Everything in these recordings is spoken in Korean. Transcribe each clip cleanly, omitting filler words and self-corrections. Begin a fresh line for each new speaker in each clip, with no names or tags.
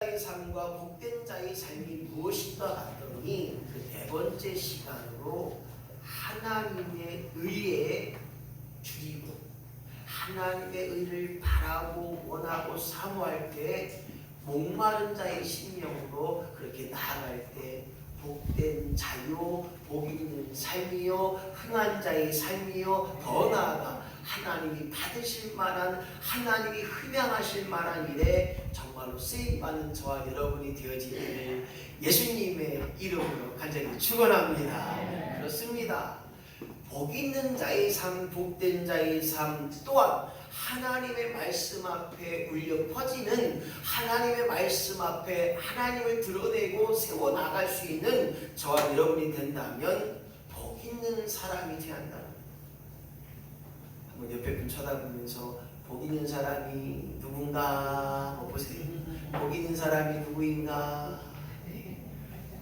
자의 삶과 복된 자의 삶이 무엇인가 봤더니 그 네 번째 시간으로 하나님의 의에 줄이고 하나님의 의를 바라고 원하고 사모할 때 목마른 자의 심령으로 그렇게 나아갈 때 복된 자요, 복 있는 삶이요, 흥한 자의 삶이요, 더 나아가 하나님이 받으실 만한, 하나님이 흠양하실 만한 일에 정말로 쓰임받는 저와 여러분이 되어지기를 예수님의 이름으로 간절히 축원합니다. 그렇습니다. 복 있는 자의 삶, 복된 자의 삶 또한 하나님의 말씀 앞에 울려 퍼지는, 하나님의 말씀 앞에 하나님을 드러내고 세워나갈 수 있는 저와 여러분이 된다면 복 있는 사람이 되어야 한다. 한번 옆에 분 쳐다보면서 복 있는 사람이 누군가 한번 보세요. 복 있는 사람이 누구인가?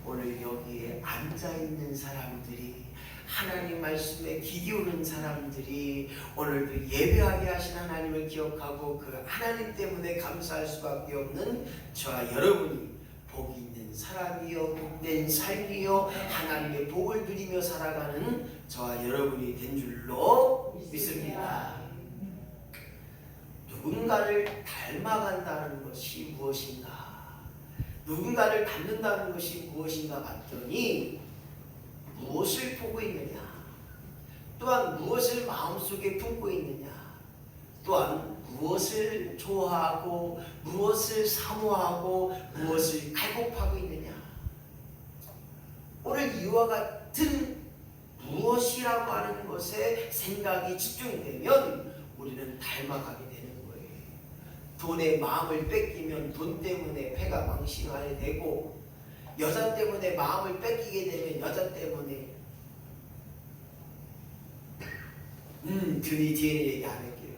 오늘 여기에 앉아있는 사람들이, 하나님 말씀에 귀 기울인 사람들이 오늘도 예배하게 하신 하나님을 기억하고 그 하나님 때문에 감사할 수밖에 없는 저와 여러분이 복 있는 사람이요, 복된 삶이요, 하나님의 복을 누리며 살아가는 저와 여러분이 된 줄로 믿습니다. 누군가를 닮아간다는 것이 무엇인가? 누군가를 닮는다는 것이 무엇인가 봤더니 무엇을 보고 있느냐, 또한 무엇을 마음속에 품고 있느냐, 또한 무엇을 좋아하고 무엇을 사모하고 무엇을 갈급하고 있느냐. 오늘 이와 같은 무엇이라고 하는 것에 생각이 집중되면 우리는 닮아가게 되는 거예요. 돈에 마음을 뺏기면 돈 때문에 배가 망신하게 되고, 여자 때문에 마음을 뺏기게 되면 여자 때문에 괜히 뒤에 얘기 안 할게요.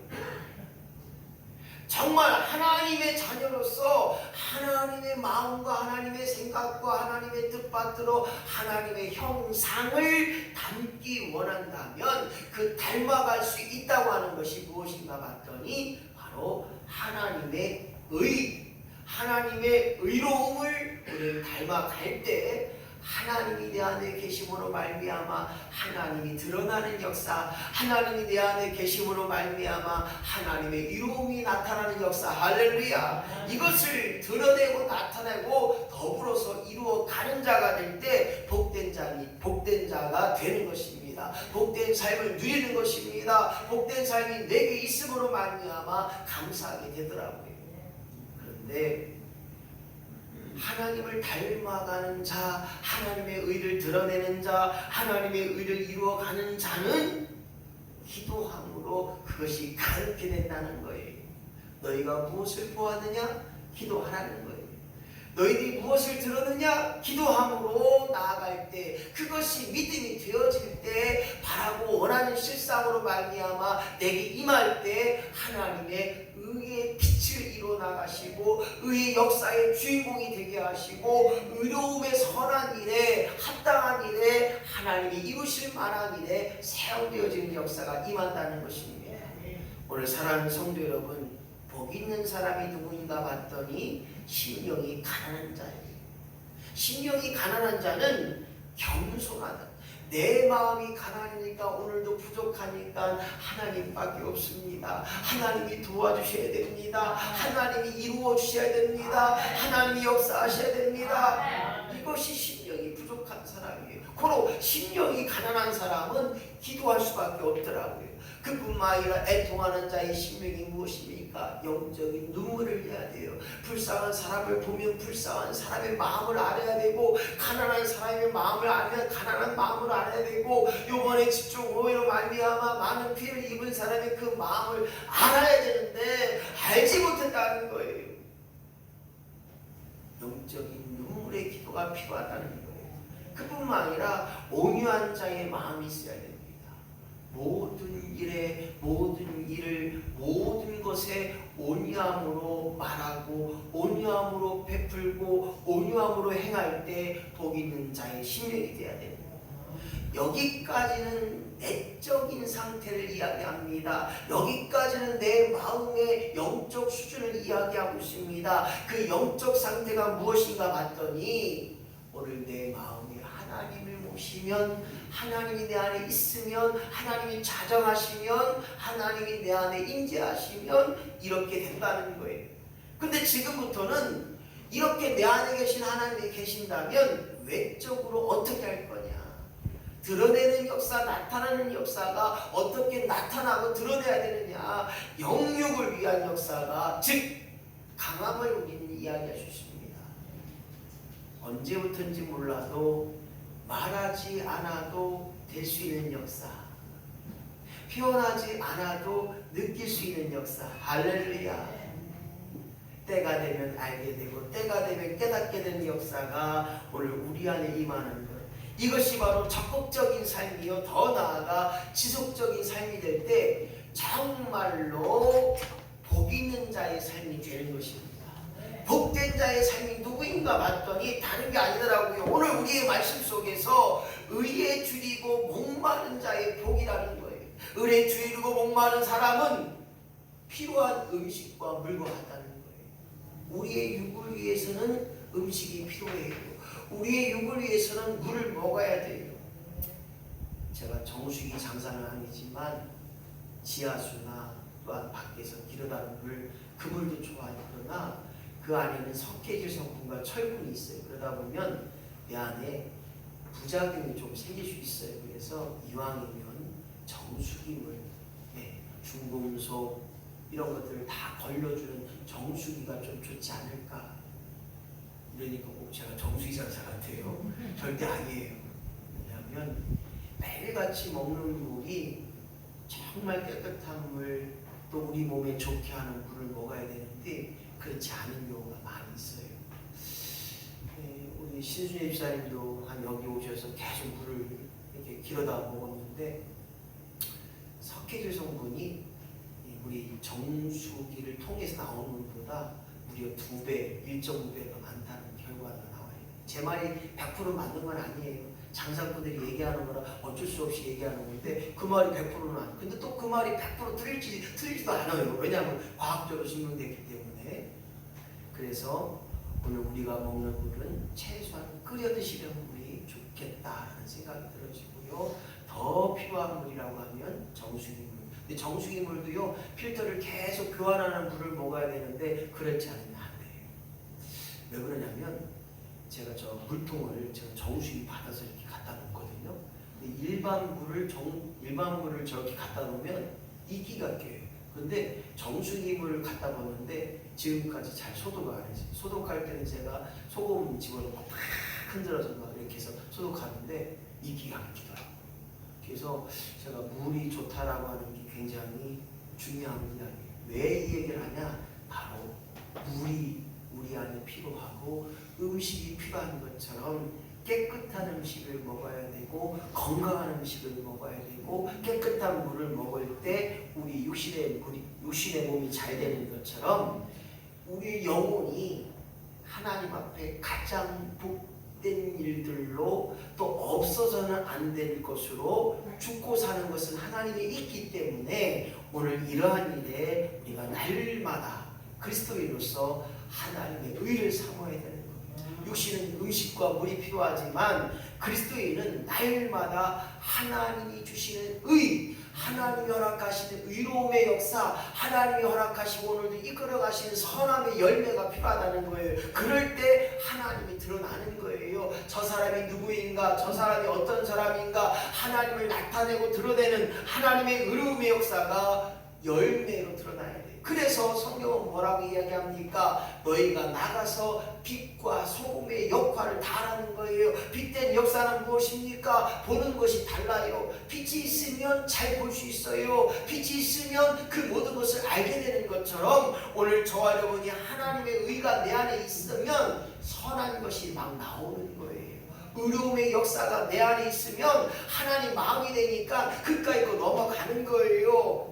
정말 하나님의 자녀로서 하나님의 마음과 하나님의 생각과 하나님의 뜻받들어 하나님의 형상을 담기 원한다면 그 닮아갈 수 있다고 하는 것이 무엇인가 봤더니 바로 하나님의 의, 하나님의 의로움을 우리를 닮아갈 때 하나님이 내 안에 계심으로 말미암아 하나님이 드러나는 역사, 하나님이 내 안에 계심으로 말미암아 하나님의 의로움이 나타나는 역사, 할렐루야. 이것을 드러내고 나타내고 더불어서 이루어가는 자가 될 때 복된 자가 되는 것입니다. 복된 삶을 누리는 것입니다. 복된 삶이 내게 있음으로 말미암아 감사하게 되더라고요. 그런데 하나님을 닮아가는 자, 하나님의 의를 드러내는 자, 하나님의 의를 이루어가는 자는 기도함으로 그것이 가르게 된다는 거예요. 너희가 무엇을 보았느냐? 기도하라는 거예요. 너희들이 무엇을 들었느냐? 기도함으로 나아갈 때, 그것이 믿음이 되어질 때, 바라고 원하는 실상으로 말미암아 내게 임할 때 하나님의 의의 빛을 이루어나가시고 의의 역사의 주인공이 되게 하시고 의로움의 선한 일에, 합당한 일에, 하나님이 이루실 만한 일에 사용되어지는 역사가 임한다는 것입니다. 오늘 사랑하는 성도 여러분, 복 있는 사람이 누구인가 봤더니 심령이 가난한 자예요. 심령이 가난한 자는 겸손하다. 내 마음이 가난하니까, 오늘도 부족하니까 하나님밖에 없습니다. 하나님이 도와주셔야 됩니다. 하나님이 이루어 주셔야 됩니다. 하나님이 역사하셔야 됩니다. 이것이 심령이 부족한 사람이에요. 고로 심령이 가난한 사람은 기도할 수밖에 없더라고요. 그뿐만 아니라 애통하는 자의 심령이 무엇입니까? 영적인 눈물을 해야 돼요. 불쌍한 사람을 보면 불쌍한 사람의 마음을 알아야 되고, 가난한 사람의 마음을 알면 가난한 마음을 알아야 되고, 요번에 집중호우로 말미암아 많은 피해를 입은 사람의 그 마음을 알아야 되는데 알지 못했다는 거예요. 영적인 눈물의 기도가 필요하다는 거예요. 그뿐만 아니라 온유한 자의 마음이 있어야 됩니다. 모든 일에, 모든 일을, 모든 것에 온유함으로 말하고 온유함으로 베풀고 온유함으로 행할 때 복 있는 자의 심령이 되어야 됩니다. 여기까지는 내적인 상태를 이야기합니다. 여기까지는 내 마음의 영적 수준을 이야기하고 있습니다. 그 영적 상태가 무엇인가 봤더니 오늘 내 마음이 하나님을 모시면, 하나님이 내 안에 있으면, 하나님이 자정하시면, 하나님이 내 안에 임재하시면 이렇게 된다는 거예요. 근데 지금부터는 이렇게 내 안에 계신 하나님이 계신다면 외적으로 어떻게 할 거냐? 드러내는 역사, 나타나는 역사가 어떻게 나타나고 드러내야 되느냐? 영육을 위한 역사가, 즉 강함을 우리는 이야기할 수 있습니다. 언제부터인지 몰라도 말하지 않아도 될 수 있는 역사, 표현하지 않아도 느낄 수 있는 역사. 할렐루야. 때가 되면 알게 되고 때가 되면 깨닫게 되는 역사가 오늘 우리 안에 임하는 것. 이것이 바로 적극적인 삶이요, 더 나아가 지속적인 삶이 될 때 정말로 복 있는 자의 삶이 되는 것입니다. 복된 자의 삶이 누구인가 봤더니 다른 게 아니더라고요. 오늘 우리의 말씀 속에서 의에 줄이고 목마른 자의 복이라는 거예요. 의에 줄이고 목마른 사람은 필요한 음식과 물과 같다는 거예요. 우리의 육을 위해서는 음식이 필요해요. 우리의 육을 위해서는 물을 먹어야 돼요. 제가 정수기 장사는 아니지만 지하수나 또한 밖에서 길어다는 물, 그 물도 좋아요. 그러나 그 안에는 석회질 성분과 철분이 있어요. 그러다 보면 내 안에 부작용이 좀 생길 수 있어요. 그래서 이왕이면 정수기물, 중금속 이런 것들을 다 걸러주는 정수기가 좀 좋지 않을까. 그러니까 꼭 제가 정수기 장사 같아요. 절대 아니에요. 왜냐하면 매일같이 먹는 물이 정말 깨끗한 물, 또 우리 몸에 좋게 하는 물을 먹어야 되는데 그렇지 않은 경우가 많이 있어요. 우리 신순희 집사님도 한 여기 오셔서 계속 물을 이렇게 길어다 먹었는데 석회질 성분이 우리 정수기를 통해서 나오는 물보다 무려 2배, 1.5배가 많다는 결과가 나와요. 제 말이 100% 맞는 건 아니에요. 장사꾼들이 얘기하는 거라 어쩔 수 없이 얘기하는 건데 그 말이 100%는 아니에요. 근데 또 그 말이 100% 틀리지도 않아요. 왜냐하면 과학적으로 증명됐기 때문에. 그래서 오늘 우리가 먹는 물은 최소한 끓여 드시는 물이 좋겠다라는 생각이 들어지고요. 더 필요한 물이라고 하면 정수기 물. 근데 정수기 물도요, 필터를 계속 교환하는 물을 먹어야 되는데 그렇지 않으면 안 돼요. 왜 그러냐면 제가 저 물통을 제가 정수기 받아서 이렇게 갖다 놓거든요. 근데 일반 물을 저렇게 갖다 놓으면 이끼가 껴요. 근데 정수기 물을 갖다 놓는데 지금까지 잘 소독을 안 했어요. 소독할 때는 제가 소금 집어넣고 팍 흔들어서 막 이렇게 해서 소독하는데 이끼가 안 끼더라고요. 그래서 제가 물이 좋다라고 하는 게 굉장히 중요한 이야기예요. 왜 이 얘기를 하냐? 바로 물이 우리 안에 필요하고 음식이 필요한 것처럼 깨끗한 음식을 먹어야 되고 건강한 음식을 먹어야 되고 깨끗한 물을 먹을 때 우리 육신의 몸이 잘 되는 것처럼 우리 영혼이 하나님 앞에 가장 복된 일들로 또 없어서는 안 될 것으로 죽고 사는 것은 하나님이 있기 때문에 오늘 이러한 일에 우리가 날마다 그리스도인으로서 하나님의 의를 삼아야 되는 거예요. 육신은 음식과 물이 필요하지만 그리스도인은 날마다 하나님이 주시는 의, 하나님이 허락하시는 의로움의 역사, 하나님이 허락하시고 오늘도 이끌어 가시는 선함의 열매가 필요하다는 거예요. 그럴 때 하나님이 드러나는 거예요. 저 사람이 누구인가, 저 사람이 어떤 사람인가, 하나님을 나타내고 드러내는 하나님의 의로움의 역사가 열매로 드러나야 돼요. 그래서 성경은 뭐라고 이야기합니까? 너희가 나가서 빛과 소금의 역할을 다하는 거예요. 빛된 역사는 무엇입니까? 보는 것이 달라요. 빛이 있으면 잘 볼 수 있어요. 빛이 있으면 그 모든 것을 알게 되는 것처럼 오늘 저와 여러분이 하나님의 의가 내 안에 있으면 선한 것이 막 나오는 거예요. 의로움의 역사가 내 안에 있으면 하나님 마음이 되니까 그까이 거 넘어가는 거예요.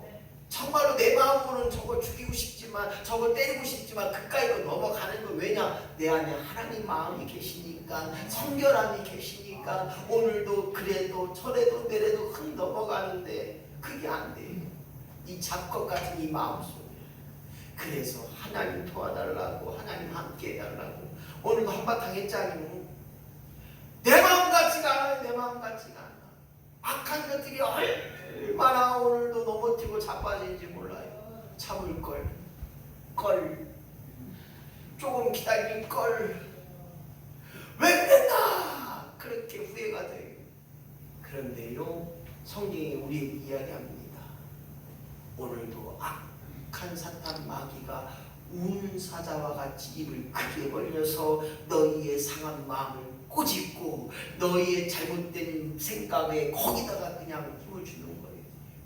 정말로 내 마음으로는 저걸 죽이고 싶지 싶지만 저거 때리고 싶지만 그까이로 넘어가는 거 왜냐? 내 안에 하나님 마음이 계시니까, 성결함이 계시니까 오늘도 그래도 저래도 내래도 흙 넘어가는데 그게 안 돼요. 이 잡것 같은 이 마음속에. 그래서 하나님 도와달라고, 하나님 함께 해달라고. 오늘도 한바탕 했잖아요. 내 마음 같지가 않아요. 내 마음 같지가 않아. 악한 것들이 얼마나 오늘도 넘어뜨고 자빠진지 몰라요. 참을걸, 조금 기다릴걸, 왜 그랬나 그렇게 후회가 돼요. 그런데요, 성경이 우리에게 이야기합니다. 오늘도 악한 사탄 마귀가 우는 사자와 같이 입을 크게 벌려서 너희의 상한 마음을 꼬집고 너희의 잘못된 생각에 거기다가 그냥 힘을 주는 거예요.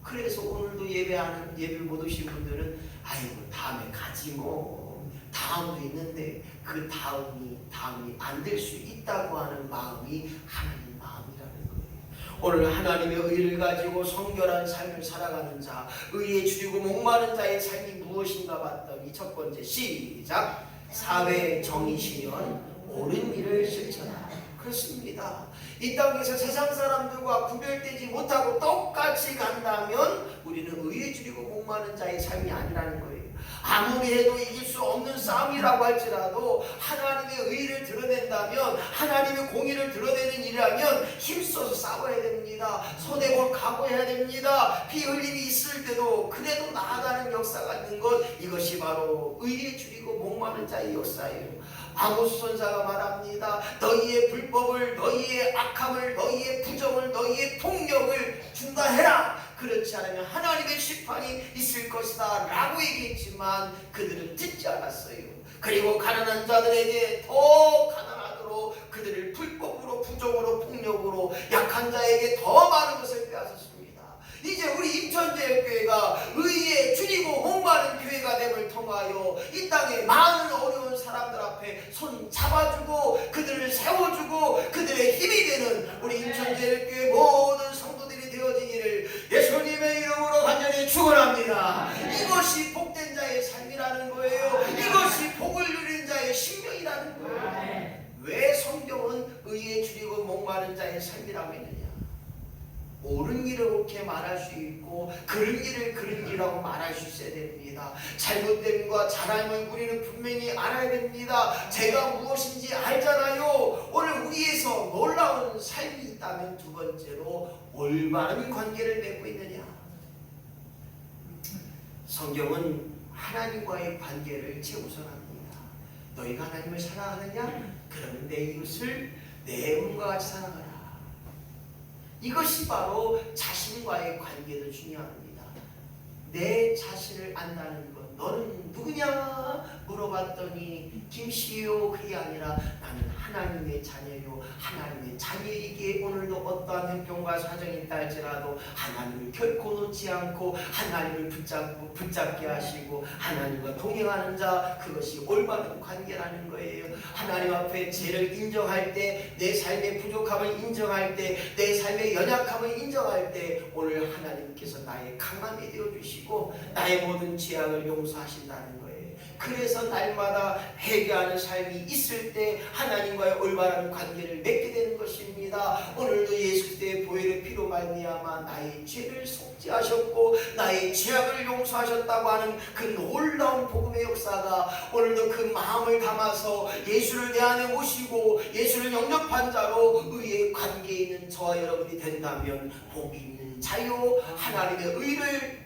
그래서 오늘도 예배 못 오신 분들은 아이고 다음에 가지 뭐, 다음도 있는데 그 다음이 안 될 수 있다고 하는 마음이 하나님 마음이라는 거예요. 오늘 하나님의 의를 가지고 성결한 삶을 살아가는 자, 의에 줄이고 목마른 자의 삶이 무엇인가 봤더니 첫 번째, 시작. 사회 정의 실현, 옳은 일을 실천하라. 그렇습니다. 이 땅에서 세상 사람들과 구별되지 못하고 똑같이 간다면 우리는 의에 줄이고 목마른 자의 삶이 아니라는 거예요. 아무리 해도 이길 수 없는 싸움이라고 할지라도 하나님의 의를 드러낸다면, 하나님의 공의를 드러내는 일이라면 힘써서 싸워야 됩니다. 손해볼 각오해야 됩니다. 피 흘림이 있을 때도 그래도 나아가는 역사가 있는 것, 이것이 바로 의에 줄이고 목마른 자의 역사예요. 아모스 선지자가 말합니다. 너희의 불법을, 너희의 악함을, 너희의 부정을, 너희의 폭력을 중단해라. 그렇지 않으면 하나님의 심판이 있을 것이다 라고 얘기했지만 그들은 듣지 않았어요. 그리고 가난한 자들에게 더 가난하도록 그들을 불법으로, 부정으로, 폭력으로 약한 자에게 더 많은 것을 빼앗았습니다. 이제 우리 임천제일교회가 의에 줄이고 목마른 교회가 됨을 통하여 이 땅에 많은 어려운 사람들 앞에 손 잡아주고 그들을 세워주고 그들의 힘이 되는 우리 임천제일교회 모든 성도들이 되어지기를 예수님의 이름으로 간절히 축원합니다. 이것이 복된 자의 삶이라는 거예요. 이것이 복을 누리는 자의 신명이라는 거예요. 왜 성경은 의에 줄이고 목마른 자의 삶이라고 했느냐? 옳은 일을 옳게 말할 수 있고 그른 일을 그른 일이라고 말할 수 있어야 됩니다. 잘못됨과 잘함을 우리는 분명히 알아야 됩니다. 제가 무엇인지 알잖아요. 오늘 우리에서 놀라운 삶이 있다면 두 번째로 올바른 관계를 맺고 있느냐. 성경은 하나님과의 관계를 최우선합니다. 너희가 하나님을 사랑하느냐? 그러면 내 이웃을 내 몸과 같이 사랑하라. 이것이 바로 자신과의 관계도 중요합니다. 내 자신을 안다는 것. 너는 누구냐? 물어봤더니 김씨요 그게 아니라 나는 하나님의 자녀요. 하나님의 자녀이기에 오늘도 어떠한 형편과 사정이 있다 할지라도 하나님을 결코 놓지 않고 하나님을 붙잡게 하시고 하나님과 동행하는 자, 그것이 올바른 관계라는 거예요. 하나님 앞에 죄를 인정할 때, 내 삶의 부족함을 인정할 때, 내 삶의 연약함을 인정할 때 오늘 하나님께서 나의 강함이 되어주시고 나의 모든 죄악을 용서하신다는 거예요. 그래서 날마다 회개하는 삶이 있을 때 하나님과의 올바른 관계를 맺게 되는 것입니다. 오늘도 예수 그리스도의 보혈의 피로 말미암아 나의 죄를 속죄하셨고 나의 죄악을 용서하셨다고 하는 그 놀라운 복음의 역사가 오늘도 그 마음을 담아서 예수를 내 안에 모시고 예수를 영접한 자로 의의 관계에 있는 저와 여러분이 된다면 복이 있는 자요, 하나님의 의를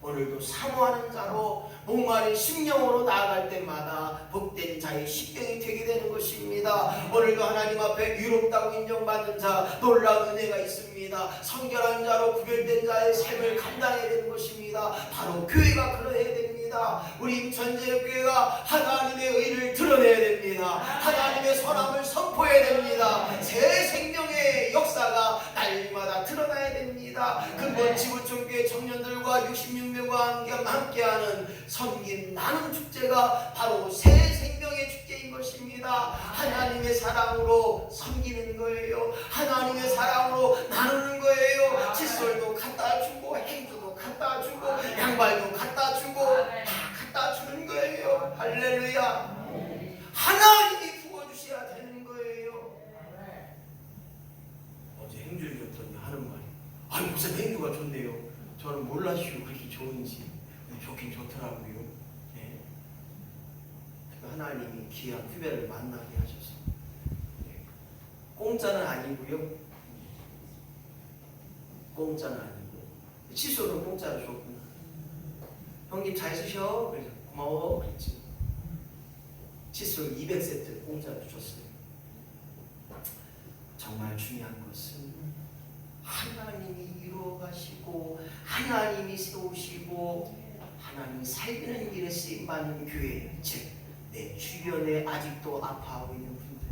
오늘도 사모하는 자로 목마른 심령으로 나아갈 때마다 복된 자의 십경이 되게 되는 것입니다. 오늘도 하나님 앞에 위롭다고 인정받는 자, 놀라운 은혜가 있습니다. 성결한 자로 구별된 자의 삶을 감당해야 되는 것입니다. 바로 교회가 그러해야 됩니다. 우리 임천제일교회가 하나님의 의를 드러내야 됩니다. 하나님의 선함을 선포해야 됩니다. 새 생명의 역사가 날마다 드러나야 됩니다. 근본 지구촌교회 청년들과 66명과 함께하는 섬긴 나눔 축제가 바로 새 생명의 축제인 것입니다. 하나님의 사랑으로 섬기는 거예요. 하나님의 사랑으로 나누는 거예요. 칫솔도 갖다 주고 행주도 갖다 주고 양말도 갖다 주고 다 갖다 주는 할렐루야. 하나님이 부어주셔야 되는 거예요. 어제 행주를 줬더니 하는 말이, 아니 목사님 행주가 좋네요. 저는 몰랐슈 그렇게 좋은지. 좋긴 좋더라고요. 네. 하나님이 귀한 후배를 만나게 하셔서, 네. 공짜는 아니고요. 공짜는 아니고 칫솔은 공짜로 줬구나. 형님 잘 쓰셔. 그래서 고마워 그랬지. 칫솔 200세트 공짜로 줬어요. 정말 중요한 것은 하나님이 이루어가시고 하나님이 세우시고 하나님이 살리는 일에 쓰임받는 교회, 즉 내 주변에 아직도 아파하고 있는 분들,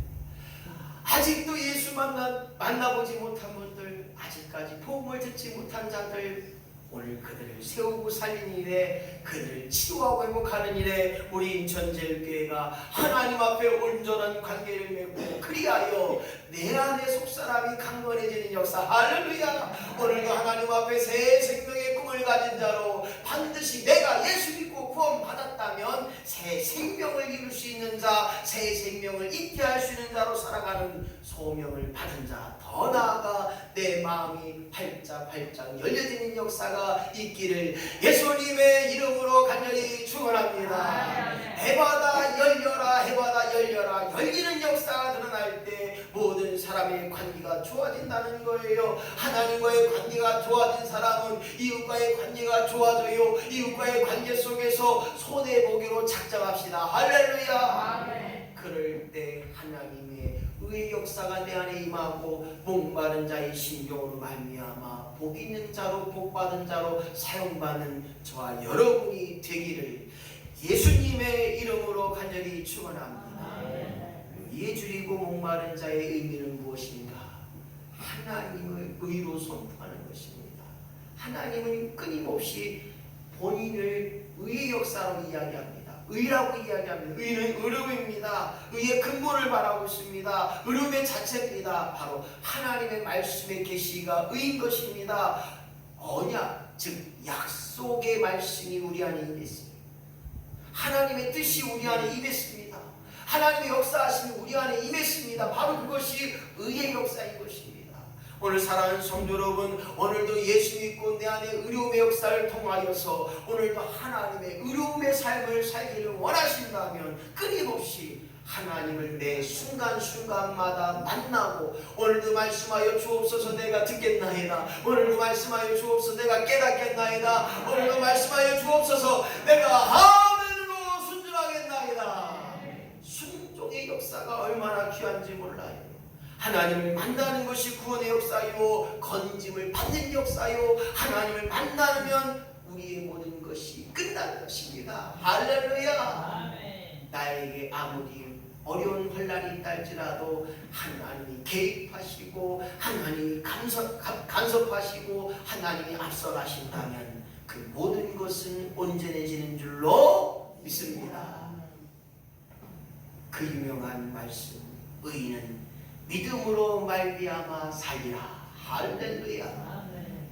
아직도 예수 만나보지 못한 분들, 아직까지 복음을 듣지 못한 자들, 오늘 그들을 세우고 살리는 일에, 그들을 치유하고 회복하는 일에 우리 인천제일교회가 하나님 앞에 온전한 관계를 맺고 그리하여 내 안에 속사람이 강건해지는 역사. 할렐루야. 오늘도 하나님 앞에 새 생명의 꿈을 가진 자로, 반드시 내가 예수 믿고 구원받았다면 새 생명을 이룰 수 있는 자, 새 생명을 있게 할 수 있는 자로 살아가는 소명을 받은 자, 더 나아가 내 마음이 활짝 열려지는 역사가 있기를 예수님의 이름으로 간절히 축원합니다. 해바다 열려라, 해바다 열려라. 열리는 역사가 드러날 때 모든 사람의 관계가 좋아진다는 거예요. 하나님과의 관계가 좋아진 사람은 이웃과의 관계가 좋아져요. 이웃과의 관계 속에서 손해보기로 작정합시다. 할렐루야. 그럴 때 하나님의 의의 역사가 내 안에 임하고 목마른 자의 심령으로 말미암아 복 있는 자로, 복받은 자로 사용받는 저와 여러분이 되기를 예수님의 이름으로 간절히 축원합니다. 이에 줄이고 목마른 자의 의미는 무엇인가? 하나님을 의로 선포하는 것입니다. 하나님은 끊임없이 본인을 의의 역사로 이야기합니다. 의라고 이야기합니다. 의는 의로움입니다. 의의 근본을 말하고 있습니다. 의로움의 자체입니다. 바로 하나님의 말씀의 계시가 의인 것입니다. 언약, 즉 약속의 말씀이 우리 안에 임했습니다. 하나님의 뜻이 우리 안에 임했습니다. 하나님의 역사하심이 우리 안에 임했습니다. 바로 그것이 의의 역사인 것입니다. 오늘 사랑하는 성도 여러분, 오늘도 예수 믿고 내 안에 의로움의 역사를 통하여서 오늘도 하나님의 의로움의 삶을 살기를 원하신다면 끊임없이 하나님을 매 순간순간마다 만나고, 오늘도 말씀하여 주옵소서 내가 듣겠나이다. 오늘도 말씀하여 주옵소서 내가 깨닫겠나이다. 오늘도 말씀하여 주옵소서 내가 아멘으로 순종하겠나이다. 순종의 역사가 얼마나 귀한지 몰라요. 하나님을 만나는 것이 구원의 역사요, 건짐을 받는 역사요. 하나님을 만나면 우리의 모든 것이 끝나는 것입니다. 할렐루야. 나에게 아무리 어려운 환난이 있다 할지라도 하나님이 개입하시고 하나님이 간섭하시고 하나님이 앞서가신다면 그 모든 것은 온전해지는 줄로 믿습니다. 그 유명한 말씀, 의인은 믿음으로 말미암아 살리라. 할렐루야.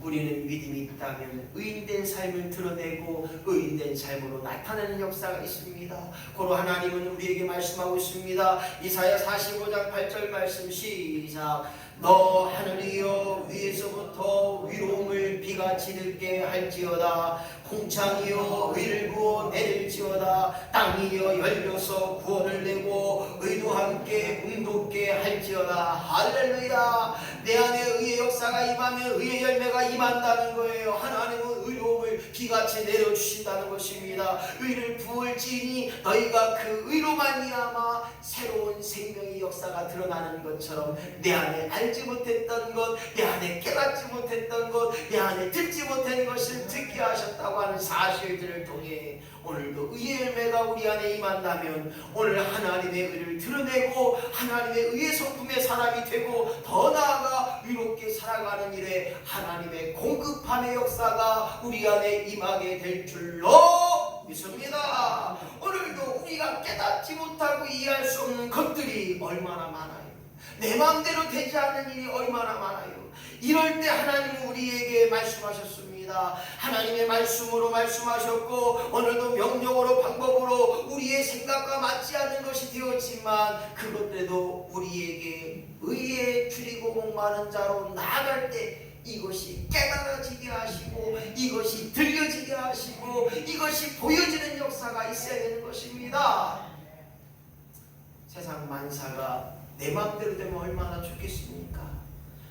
우리는 믿음이 있다면 의인된 삶을 드러내고 의인된 삶으로 나타내는 역사가 있습니다. 고로 하나님은 우리에게 말씀하고 있습니다. 이사야 45장 8절 말씀 시작. 너 하늘이여 위에서부터 위로움을 비같이 듣게 할지어다. 궁창이여 의를 부어 내릴지어다. 땅이여 열려서 구원을 내고 의도 함께 응돋게 할지어다. 할렐루야. 내 안에 의의 역사가 임하면 의의 열매가 임한다는 거예요. 하나님은 의로움을 비같이 내려주신다는 것입니다. 의를 부을지니 너희가 그 의로 말미암아 새로운 생명의 역사가 드러나는 것처럼 내 안에 알지 못했던 것, 내 안에 깨닫지 못했던 것, 내 안에 듣지 못한 것을 듣게 하셨다고 하는 사실들을 통해 오늘도 의의 열매가 우리 안에 임한다면 오늘 하나님의 의를 드러내고 하나님의 의의 성품의 사람이 되고 더 나아가 위롭게 살아가는 일에 하나님의 공급함의 역사가 우리 안에 임하게 될 줄로 믿습니다. 오늘도 우리가 깨닫지 못하고 이해할 수 없는 것들이 얼마나 많아요. 내 마음대로 되지 않는 일이 얼마나 많아요. 이럴 때 하나님은 우리에게 말씀하셨습니다. 하나님의 말씀으로 말씀하셨고 오늘도 명령으로 방법으로 우리의 생각과 맞지 않는 것이 되었지만 그것들도 우리에게 의에 줄이고 목마른 자로 나아갈 때 이것이 깨달아지게 하시고 이것이 들려지게 하시고 이것이 보여지는 역사가 있어야 되는 것입니다. 세상 만사가 내 마음대로 되면 얼마나 좋겠습니까?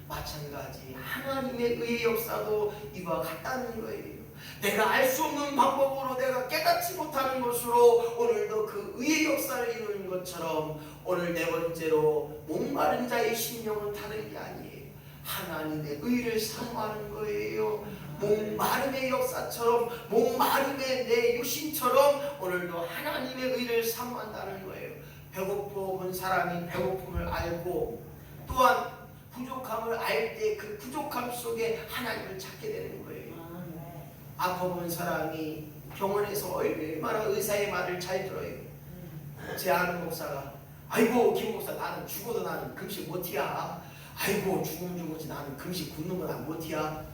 마찬가지 하나님의 의의 역사도 이와 같다는 거예요. 내가 알 수 없는 방법으로 내가 깨닫지 못하는 것으로 오늘도 그 의의 역사를 이루는 것처럼 오늘 네 번째로 목마른 자의 심령은 다른 게 아니에요. 하나님의 의를 사모하는 거예요. 목마름의 역사처럼 목마름의 내 유신처럼 오늘도 하나님의 의를 사모한다는 거예요. 배고픈 사람이 배고픔을 알고 또한 부족함을 알 때 그 부족함 속에 하나님을 찾게 되는 거예요. 아파본 사람이 병원에서 얼마나 의사의 말을 잘 들어요. 제 아는 목사가 아이고 김 목사 나는 죽어도 나는 금식 못이야. 아이고 죽으면 죽었지 나는 금식 굶는 건 난 못이야.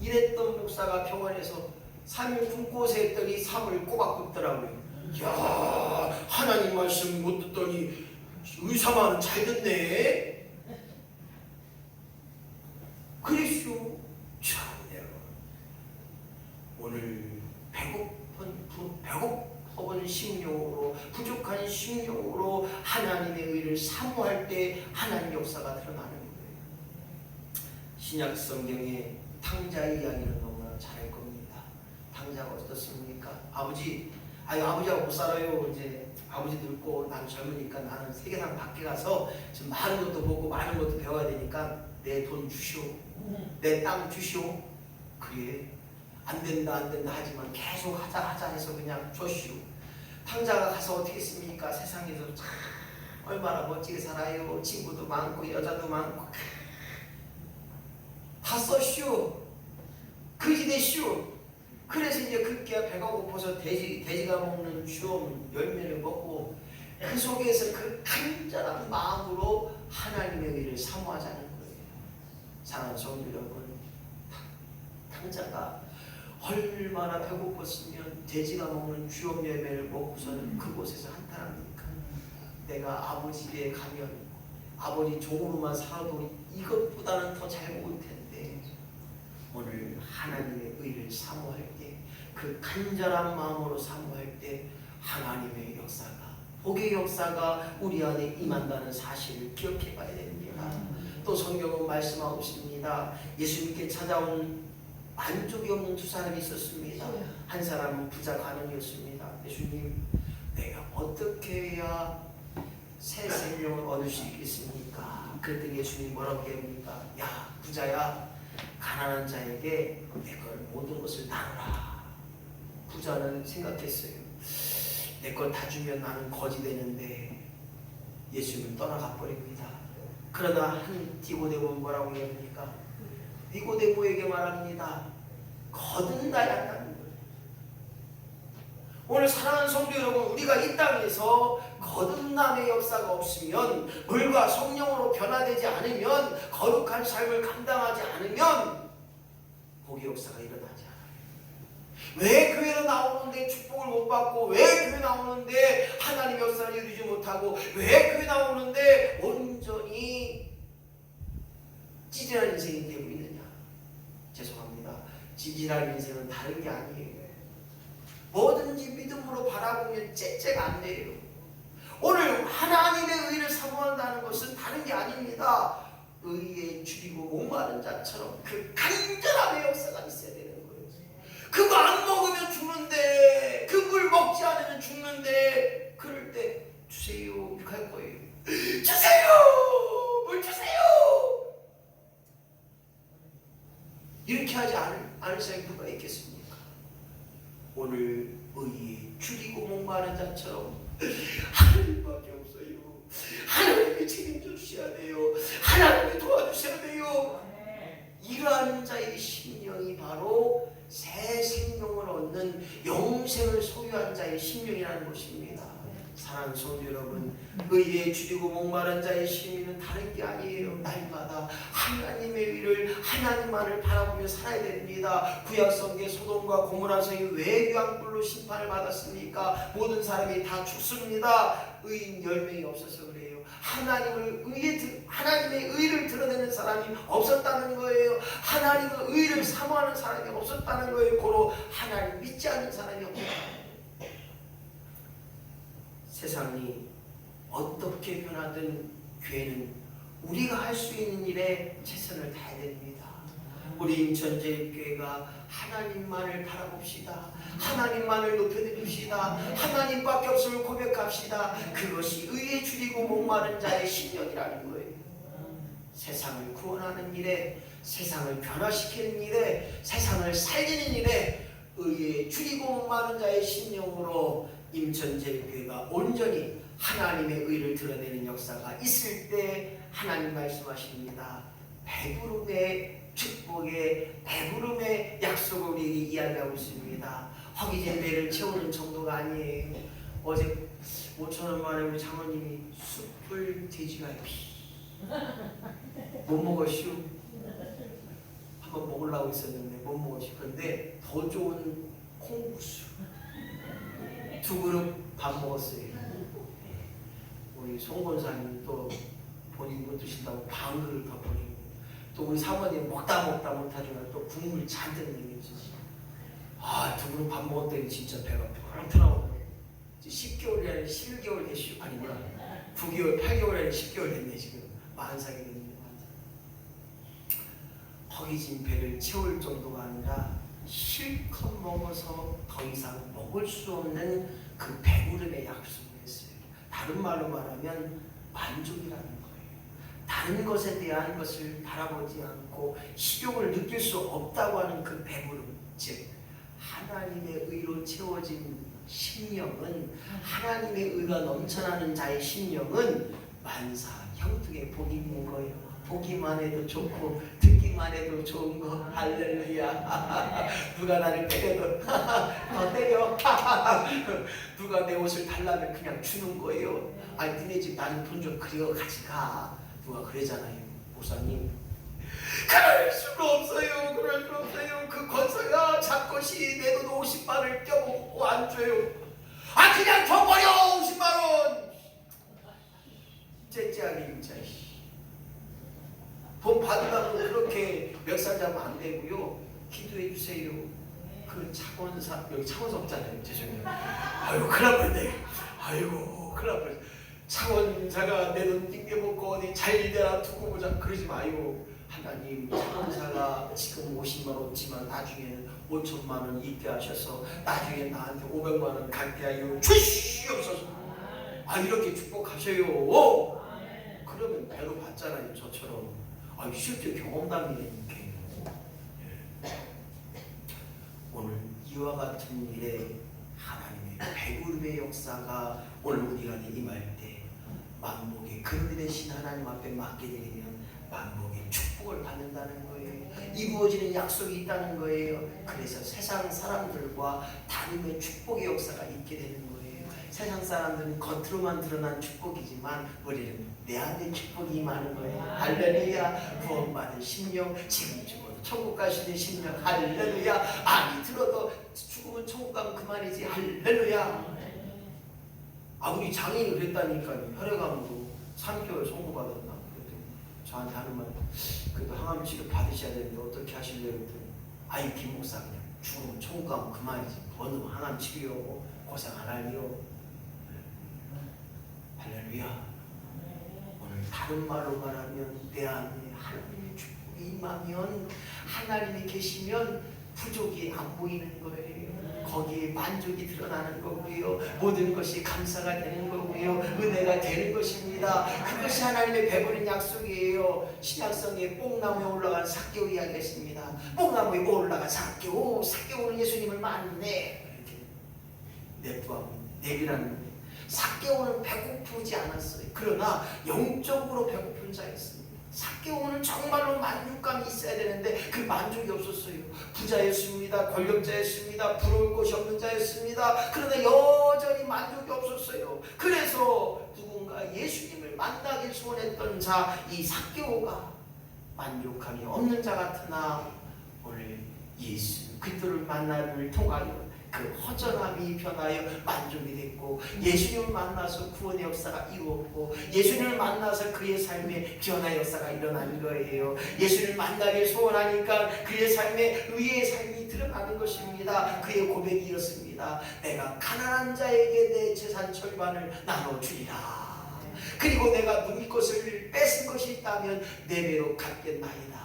이랬던 목사가 병원에서 3일 굶고 샜더니 3을 꼬박 굶더라고요. 야 하나님 말씀 못 듣더니 의사 말은 잘 듣네. 그랬쇼. 참 여러분 오늘 배고픈 심령으로 부족한 심령으로 하나님의 의를 사모할 때 하나님 역사가 드러나는 거예요. 신약 성경에 탕자의 이야기를 너무나 잘할 겁니다. 탕자가 어떻습니까? 아버지하고 못 살아요. 이제 아버지 늙고 난 젊으니까 나는 세계상 밖에 가서 좀 많은 것도 보고 많은 것도 배워야 되니까 내 돈 주시오. 내 땅 주시오. 그래 안 된다 하지만 계속 하자 해서 그냥 줬시오. 탕자가 가서 어떻게 했습니까? 세상에서 참 얼마나 멋지게 살아요. 친구도 많고 여자도 많고 다 썼쇼. 그지 됐쇼. 그래서 이제 그게 배가 고파서 돼지가 먹는 주엄 열매를 먹고 그 속에서 그 간절한 마음으로 하나님의 의를 사모하자는 거예요. 사랑하는 성도 여러분, 탕자가 얼마나 배고팠으면 돼지가 먹는 주엄 열매를 먹고서는 그곳에서 한탄합니까? 내가 아버지 집에 가면 아버지 종으로만 살아도 이것보다는 더 잘 먹을 텐데 오늘 하나님의 의를 사모할 때 그 간절한 마음으로 사모할 때 하나님의 역사가 복의 역사가 우리 안에 임한다는 사실을 기억해 봐야 됩니다. 또 성경은 말씀하고 있습니다. 예수님께 찾아온 만족이 없는 두 사람이 있었습니다. 한 사람은 부자 간원이었습니다. 예수님 내가 어떻게 해야 새 생명을 얻을 수 있겠습니까? 그랬더니 예수님 뭐라고 합니까? 야 부자야 가난한 자에게 내 걸 모든 것을 나누라. 부자는 생각했어요. 내 걸 다 주면 나는 거지 되는데 예수님은 떠나가 버립니다. 그러나 한 디고데모는 뭐라고 합니까? 니고데모에게 말합니다. 거듭나야 한다는 거예요. 오늘 사랑하는 성도 여러분, 우리가 이 땅에서 거듭남의 역사가 없으면 물과 성령으로 변화되지 않으면 거룩한 삶을 감당하지 않으면 복의 역사가 일어나지 않아요. 왜 교회로 나오는데 축복을 못 받고 왜 교회 나오는데 하나님의 역사를 이루지 못하고 왜 교회 나오는데 온전히 찌질한 인생이 되고 있느냐? 죄송합니다. 찌질한 인생은 다른 게 아니에요. 뭐든지 믿음으로 바라보면 째째가 안 돼요. 오늘 하나님의 의를 사모한다는 것은 다른 게 아닙니다. 의에 줄이고 목마른 자처럼 그 간절함의 역사가 있어야 되는 거예요. 그거 안 먹으면 죽는데 그 물 먹지 않으면 죽는데 그럴 때 주세요 이렇게 할 거예요. 주세요! 물 주세요! 이렇게 하지 않을 사람이 누가 있겠습니까? 오늘 의에 줄이고 목마른 자처럼 하나님밖에 없어요. 하나님이 책임져 주셔야 돼요. 하나님이 도와주셔야 돼요. 이러한 자의 심령이 바로 새 생명을 얻는 영생을 소유한 자의 심령이라는 것입니다. 사랑하는 성도 여러분, 의에 주리고 목마른 자의 심리는 다른 게 아니에요. 날마다 하나님의 의를, 하나님만을 바라보며 살아야 됩니다. 구약성경 소돔과 고모라 성이 왜 유황불로 심판을 받았습니까? 모든 사람이 다 죽습니다. 의인 10명이 없어서 그래요. 하나님의 의를 드러내는 사람이 없었다는 거예요. 하나님의 의를 사모하는 사람이 없었다는 거예요. 고로 하나님 믿지 않는 사람이 없었다는 거예요. 세상이 어떻게 변하든 교회는 우리가 할 수 있는 일에 최선을 다해야 됩니다. 우리 인천제일교회가 하나님만을 바라봅시다. 하나님만을 높여드립시다. 하나님밖에 없음을 고백합시다. 그것이 의에 줄이고 목마른 자의 심령이라는 거예요. 세상을 구원하는 일에, 세상을 변화시키는 일에, 세상을 살리는 일에 의에 줄이고 목마른 자의 심령으로 임천제일교회가 온전히 하나님의 의를 드러내는 역사가 있을 때 하나님 말씀하십니다. 배부름의 축복의, 배부름의 약속을 우리에게 이야기하고 있습니다. 허기진 배를 채우는 정도가 아니에요. 어제 5,000원 만에 우리 장모님이 숯불 돼지갈비 못 먹었슈. 한번 먹으려고 했었는데 못 먹었슈. 그런데 더 좋은 콩국수 2그릇 밥 먹었어요. 우리 송 권사님 또 본인 못 드신다고 반 그릇 더 버리고, 또 우리 사모님 먹다 못하지만 또 국물 잔뜩 먹여주지. 2그릇 밥 먹었더니 진짜 배가 푸렁푸렁하고 10개월이 아니라 11개월 됐슈. 아니구나, 9개월, 8개월이 아니라 10개월 됐네. 지금 만삭이 됐네. 허기진 배를 채울 정도가 아니라 실컷 먹어서 더 이상 먹을 수 없는 그 배부름의 약속을 했어요. 다른 말로 말하면 만족이라는 거예요. 다른 것에 대한 것을 바라보지 않고 식욕을 느낄 수 없다고 하는 그 배부름, 즉 하나님의 의로 채워진 심령은, 하나님의 의가 넘쳐나는 자의 심령은 만사 형통의 복이 있는 거예요. 보기만 해도 좋고 듣기만 해도 좋은 거. 할렐루야. 누가 나를 때려도 때려. 누가 내 옷을 달라면 그냥 주는 거예요. 아니 니네 집 나는 돈 좀 그리고 같이 가. 누가 그러잖아요. 목사님 그럴 수가 없어요. 그럴 수 없어요. 그 권사가 잡것이 내 돈 50만을 껴먹고 안 줘요. 그냥 줘버려 50만원. 째째하게 진짜. 돈 받으라고 그렇게 멱살 잡으면 안 되고요. 기도해 주세요. 그 차권사, 여기 차권사 없잖아요. 죄송해요. 아이고 큰일 날 뻔했네. 아이고 큰일 날 뻔했네. 차권사가 내 돈 띵겨먹고 어디 잘 되나 두고 보자 그러지 마요. 하나님, 차권사가 지금 50만 원지만 나중에는 5천만 원 있게 하셔서 나중에 나한테 500만 원 갖게 하여 주시옵소서. 이렇게 축복하셔요. 그러면 배로 받잖아요. 저처럼. 실제 경험담이니까. 오늘 이와 같은 일에 하나님의 배부름의 역사가 오늘 우리 안에 임할 때 만복의 근원 되신 하나님 앞에 맡게 되면 만복의 축복을 받는다는 거예요. 이루어지는 약속이 있다는 거예요. 그래서 세상 사람들과 다름의 축복의 역사가 있게 되는 거예요. 세상 사람들은 겉으로만 드러난 축복이지만 우리는 내 안에 축복이 임하는 거예요. 할렐루야. 구원받은 심령, 지금 죽어도 천국 가시는 심령. 할렐루야. 들어도 죽으면 천국 가면 그만이지. 할렐루야. 우리 장인이 그랬다니까요. 혈액암으로 3개월 선고받았나. 저한테 하는 말, 그래도 항암 치료 받으셔야 되는데 어떻게 하실래요? 그랬더니 김 목사 그냥 죽으면 천국 가면 그만이지. 어느 항암 치료하고 고생 안 할리요. 할렐루야. 오늘 다른 말로 말하면 내 안에 하나님의 축복이 임하면, 하나님이 계시면 부족이 안 보이는 거예요. 거기에 만족이 드러나는 거고요. 모든 것이 감사가 되는 거고요. 은혜가 되는 것입니다. 그것이 하나님의 베푸는 약속이에요. 신약성에 뽕나무에 올라간 삭개오 이야기했습니다. 뽕나무에 올라간 삭개오, 삭개오는 예수님을 만났네. 내비라는 삭개오는 배고프지 않았어요. 그러나 영적으로 배고픈 자였습니다. 삭개오는 정말로 만족감이 있어야 되는데 그 만족이 없었어요. 부자였습니다. 권력자였습니다. 부러울 것이 없는 자였습니다. 그러나 여전히 만족이 없었어요. 그래서 누군가 예수님을 만나길 소원했던 자, 이 삭개오가 만족함이 없는 자 같으나 오늘 예수 그리스도를 만남을 통하여 그 허전함이 변하여 만족이 됐고, 예수님을 만나서 구원의 역사가 이루었고, 예수님을 만나서 그의 삶에 변화의 역사가 일어나는 거예요. 예수님을 만나길 소원하니까 그의 삶에 의의 삶이 드러나는 것입니다. 그의 고백이었습니다. 내가 가난한 자에게 내 재산 절반을 나눠주리라. 그리고 내가 누구 것을 뺏은 것이 있다면 네 배로 갚겠나이다.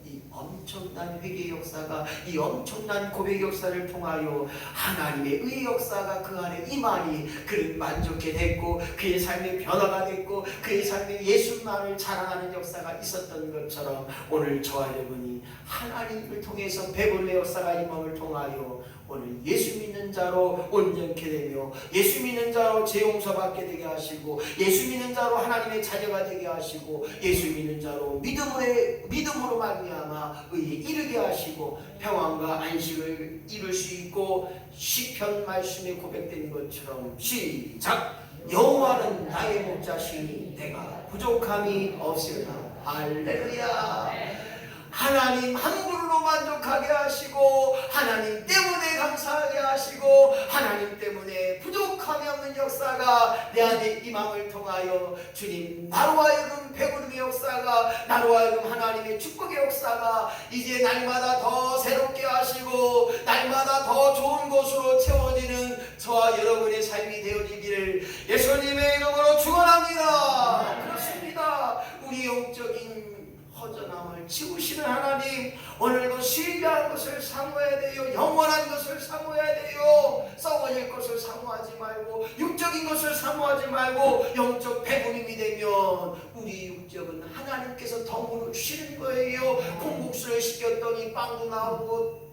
이 엄청난 회개의 역사가, 이 엄청난 고백의 역사를 통하여 하나님의 의의 역사가 그 안에 임하니 그는 만족해 됐고, 그의 삶의 변화가 됐고, 그의 삶에 예수만을 자랑하는 역사가 있었던 것처럼 오늘 저와 여러분이 하나님을 통해서 배불의 역사가 임함을 통하여 오늘 예수 믿는 자로 온전케 되며, 예수 믿는 자로 죄 용서받게 되게 하시고, 예수 믿는 자로 하나님의 자녀가 되게 하시고, 예수 믿는 자로 믿음으로 말미암아 의에 이르게 하시고 평안과 안식을 이룰 수 있고, 시편 말씀에 고백된 것처럼 시작! 여호와는 나의 목자시니 내가 부족함이 없으리라. 할렐루야. 하나님 한 분으로 만족하게 하시고, 하나님 때문에 감사하게 하시고, 하나님 때문에 부족함이 없는 역사가 내 안에 임함을 통하여 주님 나로 하여금 배부름의 역사가, 나로 하여금 하나님의 축복의 역사가 이제 날마다 더 새롭게 하시고 날마다 더 좋은 것으로 채워지는 저와 여러분의 삶이 되어지기를 예수님의 이름으로 축원합니다. 그렇습니다. 우리 영적인 허전함을 치우시는 하나님, 오늘도 신비한 것을 사모해야 돼요. 영원한 것을 사모해야 돼요. 썩어질 것을 사모하지 말고, 육적인 것을 사모하지 말고, 영적 배부름이 되면 우리 육적은 하나님께서 덤으로 주시는 거예요. 콩국수를 시켰더니 빵도 나오고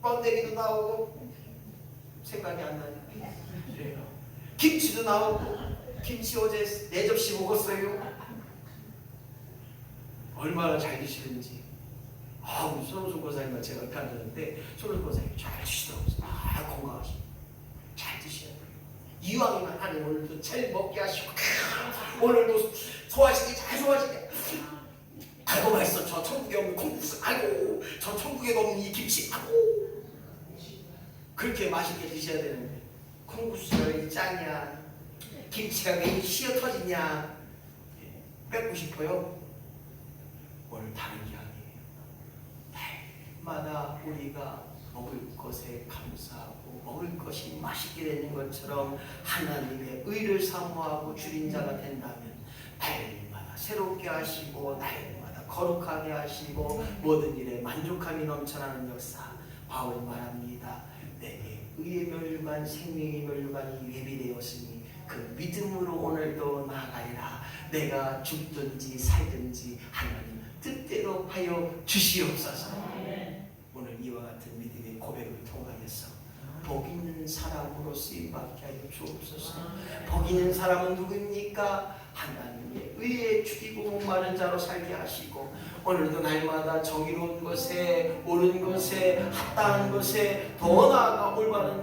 번데기도 나오고, 생각이 안 나요. 그래요. 김치도 나오고, 김치 어제 4접시 먹었어요. 얼마나 잘 드시는지. 우리 손호수 고사님과 제가 옆에 앉았는데 손호수 고사님이 잘 드시더라고요. 건강하시고 잘 드셔야 돼요. 이왕이면 하나님 오늘도 잘 먹게 하시고, 오늘도 소화시키게 잘 소화시키게. 아이고 맛있어. 저 천국에 없는 콩국수. 아이고 저 천국에 없는 이 김치. 아이고. 그렇게 맛있게 드셔야 되는데 콩국수가 왜 짜냐, 김치가 왜 시어 터지냐 뺏고 싶어요. 오늘 다른 게 아니에요. 날마다 우리가 먹을 것에 감사하고 먹을 것이 맛있게 되는 것처럼 하나님의 의를 사모하고 줄인 자가 된다면 날마다 새롭게 하시고 날마다 거룩하게 하시고 모든 일에 만족함이 넘쳐나는 역사. 바울 말합니다. 내게 의의 멸류관 생명의 멸류관이 예비되었으니 그 믿음으로 오늘도 나아가리라. 내가 죽든지 살든지 하나님 뜻대로 하여 주시옵소서. 오늘 이와 같은 믿음의 고백을 통하여서 복 있는 사람으로 쓰임받게 하여 주옵소서. 복 있는 사람은 누구입니까? 하나님의 의에 죽이고 목마른 자로 살게 하시고, 오늘도 날마다 정의로운 것에, 옳은 것에, 합당한 것에, 더 나아가 올바른